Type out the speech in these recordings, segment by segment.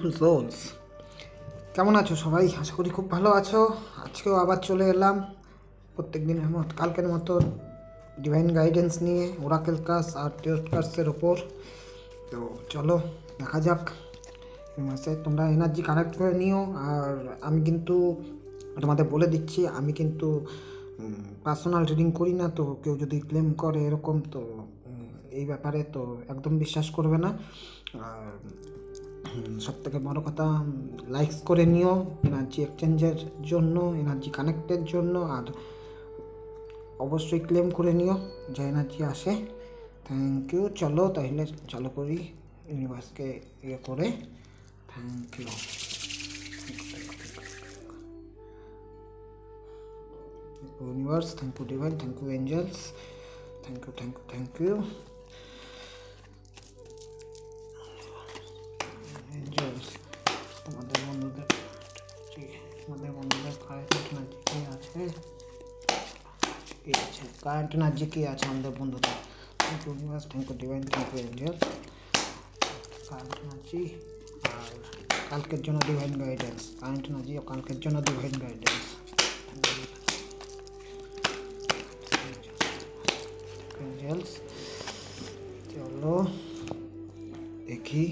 Beautiful sols. কেমন আছো সবাই? আশা করি খুব ভালো আছো। আজকেও আবার চলে এলাম প্রত্যেক দিনের মতো, কালকের মতো ডিভাইন গাইডেন্স নিয়ে ওরাকেল কার্ডস আর টেরট কার্ডসের ওপর। তো চলো দেখা যাক। মাসে তোমরা এনার্জি কানেক্ট করে নিও। আর আমি কিন্তু তোমাদের বলে দিচ্ছি, আমি কিন্তু পার্সোনাল রিডিং করি না। তো কেউ যদি ক্লেম করে এরকম, তো এই ব্যাপারে তো একদম বিশ্বাস করবে না। আর সব থেকে বড়ো কথা, লাইকস করে নিও এনার্জি এক্সচেঞ্জের জন্য, এনার্জি কানেক্টের জন্য। আর অবশ্যই ক্লেম করে নিও যে এনার্জি আসে। Thank you. চলো তাহলে চালু করি ইউনিভার্সকে ইয়ে করে। Thank you. Universe, thank you divine, thank you angels, thank you thank you thank you angels. তোমাদের বন্ধুদের কারেন্ট এনার্জি কি আছে? কারেন্ট এনার্জি কি আছে আমাদের বন্ধুদের? Thank you universe, thank you divine, thank you angels. Current energy আর কালকের জন্য ডিভাইন গাইডেন্স। কারেন্ট এনার্জি ও কালকের জন্য ডিভাইন গাইডেন্স। এঞ্জেলস, চলো দেখি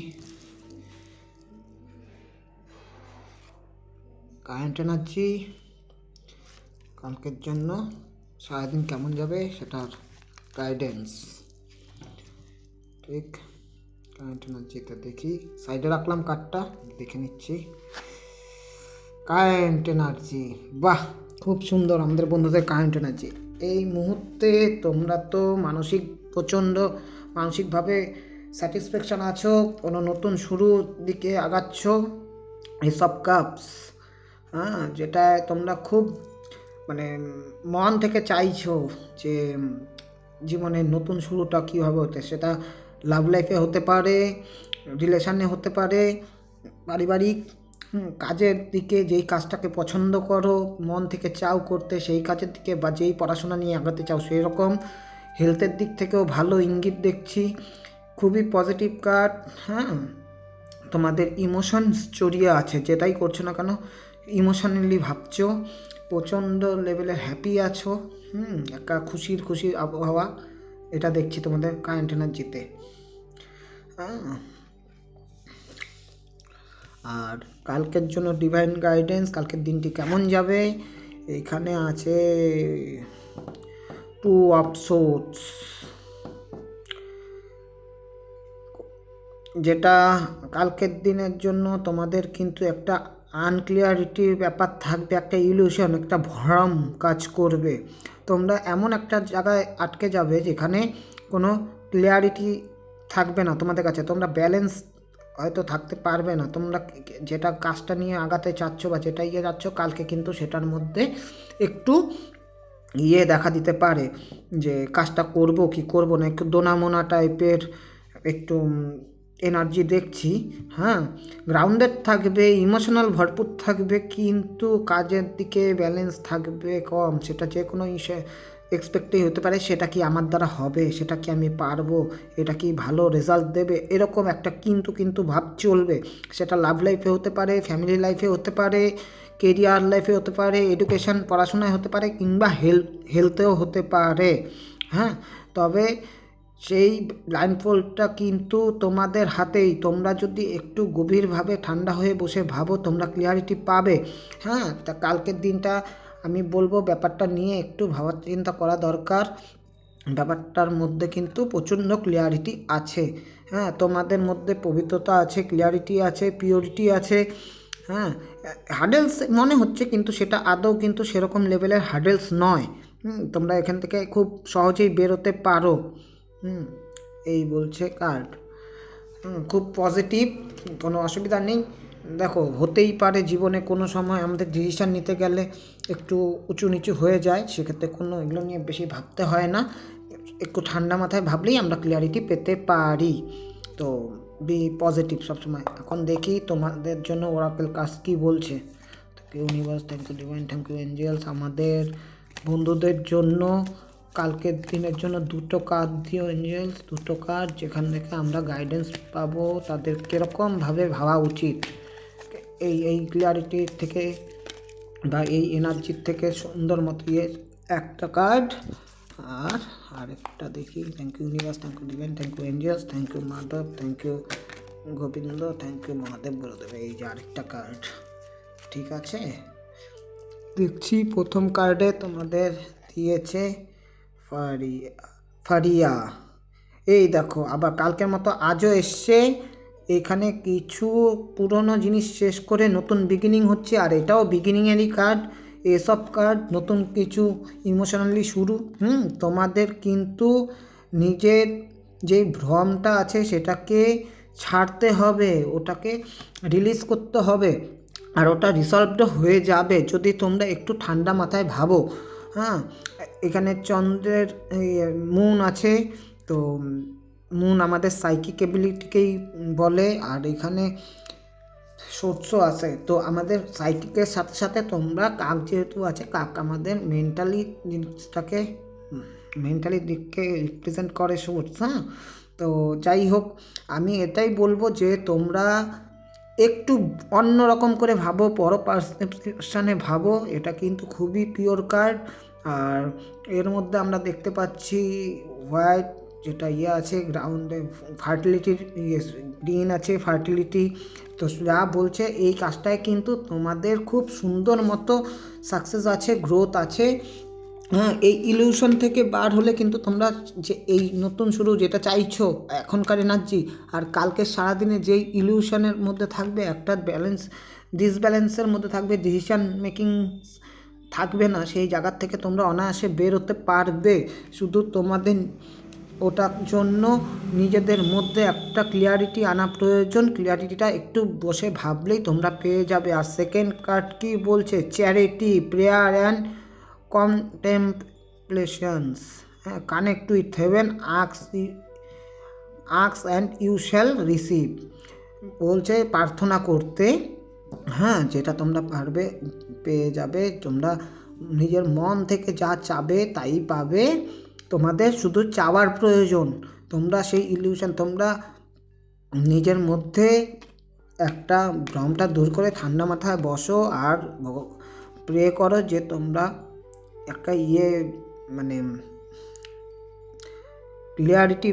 কারেন্ট এনার্জি কালকের জন্য সারাদিন কেমন যাবে সেটার গাইডেন্স। ঠিক, কারেন্ট এনার্জিতে দেখি, সাইডে রাখলাম কার্ডটা, দেখে নিচ্ছি। কারেন্ট এনার্জি, বাহ খুব সুন্দর আমাদের বন্ধুদের কারেন্ট এনার্জি। এই মুহূর্তে তোমরা তো প্রচণ্ড মানসিকভাবে স্যাটিসফ্যাকশান আছো, কোনো নতুন শুরুর দিকে আগাচ্ছ। এসব কাপস, যেটা তোমরা খুব মন থেকে চাইছো যে জীবনের নতুন শুরুটা কীভাবে হতে, সেটা লাভ লাইফে হতে পারে, রিলেশানে হতে পারে, পারিবারিক কাজের দিকে, যেই কাজটাকে পছন্দ করো, মন থেকে চাও করতে সেই কাজের দিকে, বা যেই পড়াশোনা নিয়ে আগাতে চাও সেই রকম। হেলথের দিক থেকেও ভালো ইঙ্গিত দেখছি, খুবই পজিটিভ কার্ড। তোমাদের ইমোশনস জড়িয়ে আছে, যেটাই করছো না কেন ইমোশনালি ভাবছো, প্রচণ্ড লেভেলের হ্যাপি আছো। একটা খুশির আবহাওয়া এটা দেখছি তোমাদের কারেন্ট এনার্জিতে। আর কালকের জন্য ডিভাইন গাইডেন্স, কালকের দিনটি কেমন যাবে, এইখানে আছে টু অফ সোর্ডস, যেটা কালকের দিনের জন্য তোমাদের কিন্তু একটা আনক্লিয়ারিটির ব্যাপার থাকবে, একটা ইলিউশন, একটা ভ্রম কাজ করবে। তোমরা এমন একটা জায়গায় আটকে যাবে যেখানে কোনো ক্লিয়ারিটি থাকবে না তোমাদের কাছে। তোমরা ব্যালেন্স হয়তো থাকতে পারবে না। তোমরা যেটা কাজটা নিয়ে আগাতে চাচ্ছ বা যেটা যাচ্ছ, কালকে কিন্তু সেটার মধ্যে একটু দেখা দিতে পারে যে কাজটা করব কি করব না, একটু দোনামোনা টাইপের একটু এনার্জি দেখছি। গ্রাউন্ডেড থাকবে, ইমোশনাল ভরপুর থাকবে, কিন্তু কাজের দিকে ব্যালেন্স থাকবে কম। সেটা যে কোনো এক্সপেক্টেই হতে পারে, সেটা কি আমার দ্বারা হবে, সেটা কি আমি পারবো, এটা কি ভালো রেজাল্ট দেবে, এরকম একটা কিন্তু ভাব চলবে। সেটা লাভ লাইফে হতে পারে, ফ্যামিলি লাইফে হতে পারে, কেরিয়ার লাইফে হতে পারে, এডুকেশন পড়াশোনায় হতে পারে, কিংবা হেলথেও হতে পারে। তবে সেই ব্লাইন্ডফোল্ডটা কিন্তু তোমাদের হাতেই। তোমরা যদি একটু গভীরভাবে ঠান্ডা হয়ে বসে ভাবো, তোমরা ক্লিয়ারিটি পাবে। তা কালকের দিনটা আমি বলবো ব্যাপারটা নিয়ে একটু ভাবা চিন্তা করা দরকার। ব্যাপারটার মধ্যে কিন্তু প্রচণ্ড ক্লিয়ারিটি আছে। তোমাদের মধ্যে পবিত্রতা আছে, ক্লিয়ারিটি আছে, পিওরিটি আছে। হার্ডেলস মনে হচ্ছে, কিন্তু সেটা আদৌ কিন্তু সেরকম লেভেলের হার্ডেলস নয়। তোমরা এখান থেকে খুব সহজেই বেরোতে পারো। এই বলছে কার্ড। খুব পজিটিভ, কোনো অসুবিধা নেই। দেখো, হতেই পারে জীবনে কোনো সময় আমাদের ডিসিশান নিতে গেলে একটু উঁচু নিচু হয়ে যায়, সেক্ষেত্রে কোনো এগুলো নিয়ে বেশি ভাবতে হয় না। একটু ঠান্ডা মাথায় ভাবলেই আমরা ক্লিয়ারিটি পেতে পারি। তো বি পজিটিভ সবসময়। এখন দেখি তোমাদের জন্য ওরাকেল কার্ডস কী বলছে। Thank you universe, thank you divine, thank you angels. আমাদের বন্ধুদের জন্য কালকের দিনের জন্য দুটো কার্ড দিও এঞ্জেলস, দুটো কার্ড, যেখান থেকে আমরা গাইডেন্স পাবো, তাদের কীরকমভাবে ভাবা উচিত। এই ক্লিয়ারিটি থেকে বা এই এনার্জির থেকে সুন্দর মতো একটা কার্ড। আর আরেকটা দেখি। Thank you universe, thank you divine, thank you angels, thank you Madhav, thank you Govinda, thank you Mahadev Gurudev. এই যে আরেকটা কার্ড, ঠিক আছে। দেখছি প্রথম কার্ডে তোমাদের দিয়েছে ফারিয়া। এই দেখো আবার কালকের মতো আজও এসছে। এখানে কিছু পুরনো জিনিস শেষ করে নতুন বিগিনিং হচ্ছে, আর এটাও বিগিনিংয়েরই কার্ড। এসব কার্ড নতুন কিছু ইমোশনালি শুরু। তোমাদের কিন্তু নিজের যে ভ্রমটা আছে সেটাকে ছাড়তে হবে, ওটাকে রিলিজ করতে হবে, আর ওটা রিসলভড হয়ে যাবে যদি তোমরা একটু ঠান্ডা মাথায় ভাবো। এখানে চন্দ্রের মুন আছে, তো মুন আমাদের সাইকিক এবিলিটিকেই বলে, আর এখানে সোর্স আছে। তো আমাদের সাইকিকের সাথে সাথে তোমরা কাক যেহেতু আছে, কাক আমাদের মেন্টালি জিনিসটাকে মেন্টালি দিককে রিপ্রেজেন্ট করে সোর্স। তো যাই হোক, আমি এটাই বলবো যে তোমরা একটু অন্যরকম করে ভাবো, পারসেপশানে ভাবো। এটা কিন্তু খুবই পিওর কার্ড। আর এর মধ্যে আমরা দেখতে পাচ্ছি হোয়াইট যেটা আছে গ্রাউন্ডে, ফার্টিলিটির গ্রিন আছে ফার্টিলিটি। তো যা বলছে এই কাজটায় কিন্তু তোমাদের খুব সুন্দর মতো সাকসেস আছে, গ্রোথ আছে। এই ইলিউশন থেকে বার হলে কিন্তু তোমরা যে এই নতুন শুরু যেটা চাইছো এখনকার এনার্জি, আর কালকে সারাদিনে যেই ইলিউশনের মধ্যে থাকবে, একটা ডিসব্যালেন্সের মধ্যে থাকবে, ডিসিশন মেকিং থাকবে না, সেই জায়গার থেকে তোমরা অনায়াসে বের হতে পারবে। শুধু তোমাদের ওটার জন্য নিজেদের মধ্যে একটা ক্লিয়ারিটি আনা প্রয়োজন। ক্লিয়ারিটিটা একটু বসে ভাবলেই তোমরা পেয়ে যাবে। আর সেকেন্ড কার্ড কি বলছে? Charity, prayer and contemplations, connect with heaven, ask and you shall receive। বলছে প্রার্থনা করতে, যেটা তোমরা পারবে পেয়ে যাবে। তোমরা নিজের মন থেকে যা চাবে তাই পাবে, তোমাদের শুধু চাওয়ার প্রয়োজন। তোমরা সেই ইলিউশন, তোমরা নিজের মধ্যে একটা ভ্রমটা দূর করে ঠান্ডা মাথায় বসো আর প্রে করো যে তোমরা একটা মানে ক্লিয়ারিটি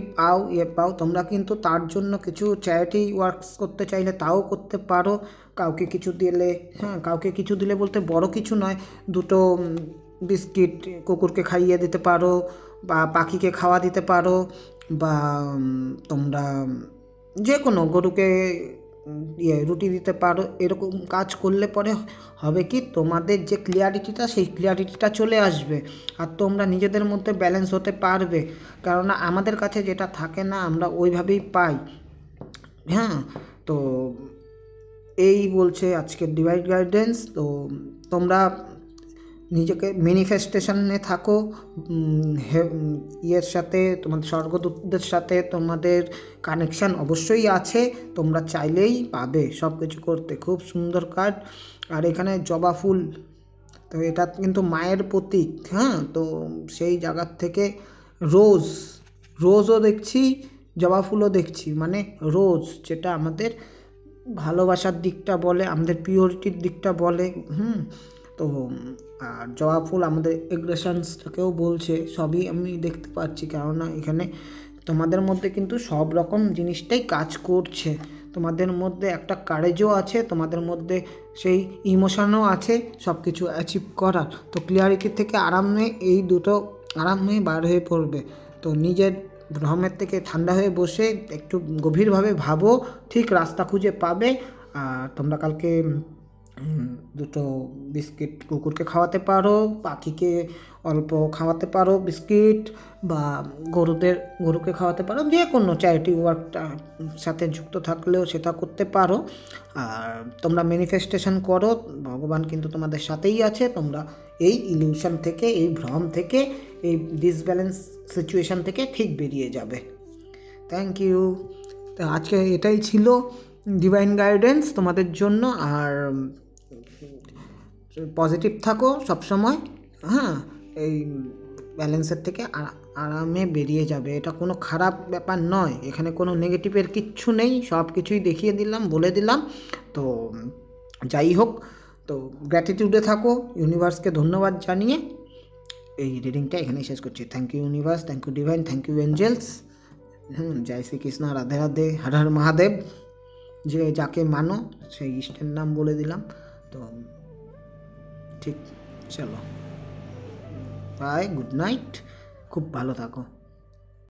পাও। তোমরা কিন্তু তার জন্য কিছু চ্যারিটি ওয়ার্কস করতে চাইলে তাও করতে পারো। কাউকে কিছু দিলে বলতে বড় কিছু নয়, দুটো বিস্কিট কুকুরকে খাইয়ে দিতে পারো, বা পাখিকে খাওয়া দিতে পারো, বা তোমরা যে কোনো গরুকে রুটি দিতে পারো। এরকম কাজ করলে পরে হবে কি, তোমাদের যে ক্লিয়ারিটিটা সেই ক্লিয়ারিটিটা চলে আসবে, আর তোমরা নিজেদের মধ্যে ব্যালেন্স হতে পারবে। কেননা আমাদের কাছে যেটা থাকে না আমরা ওইভাবেই পাই। তো এই বলছে আজকের ডিভাইন গাইডেন্স। তো তোমরা নিজেকে ম্যানিফেস্টেশনে থাকো, সাথে তোমাদের স্বর্গদূতদের সাথে তোমাদের কানেকশান অবশ্যই আছে, তোমরা চাইলেই পাবে সব কিছু করতে। খুব সুন্দর কার্ড। আর এখানে জবা ফুল, তো এটা কিন্তু মায়ের প্রতীক। তো সেই জায়গার থেকে রোজও দেখছি, জবা ফুলও দেখছি, মানে রোজ যেটা আমাদের ভালোবাসার দিকটা বলে, আমাদের পিওরিটির দিকটা বলে। তো আর জবা ফুল আমাদের এগ্রেশনসটাকেও বলছে। সবই আমি দেখতে পাচ্ছি, কেননা এখানে তোমাদের মধ্যে কিন্তু সব রকম জিনিসটাই কাজ করছে। তোমাদের মধ্যে একটা কারেজও আছে, তোমাদের মধ্যে সেই ইমোশনও আছে সব কিছু অ্যাচিভ করার। তো ক্লিয়ারিটি থেকে আরামে এই দুটো আরামে বার হয়ে পড়বে। তো নিজের ভ্রমের থেকে ঠান্ডা হয়ে বসে একটু গভীরভাবে ভাবো, ঠিক রাস্তা খুঁজে পাবে। আর তোমরা কালকে দুটো বিস্কিট কুকুরকে খাওয়াতে পারো, পাখিকে অল্প খাওয়াতে পারো বিস্কিট, বা গরুকে খাওয়াতে পারো। যে কোনো চ্যারিটি ওয়ার্কটা সাথে যুক্ত থাকলেও সেটা করতে পারো। আর তোমরা ম্যানিফেস্টেশন করো, ভগবান কিন্তু তোমাদের সাথেই আছে। তোমরা এই ইলিউশন থেকে, এই ভ্রম থেকে, এই ডিসব্যালেন্স সিচুয়েশান থেকে ঠিক বেরিয়ে যাবে। Thank you. তো আজকে এটাই ছিল ডিভাইন গাইডেন্স তোমাদের জন্য। আর পজিটিভ থাকো সবসময়। এই ব্যালেন্সের থেকে আরামে বেরিয়ে যাবে। এটা কোনো খারাপ ব্যাপার নয়, এখানে কোনো নেগেটিভের কিচ্ছু নেই, সব কিছুই দেখিয়ে দিলাম, বলে দিলাম। তো যাই হোক, তো গ্র্যাটিটিউডে থাকো, ইউনিভার্সকে ধন্যবাদ জানিয়ে এই রিডিংটা এখানেই শেষ করছি। Thank you universe, thank you divine, thank you angels. জয় শ্রীকৃষ্ণ, রাধে রাধে, হর হর মহাদেব। যে যাকে মানো সেই ইষ্টের নাম বলে দিলাম। তো ঠিক, চলো বাই, গুড নাইট, খুব ভালো থাকো।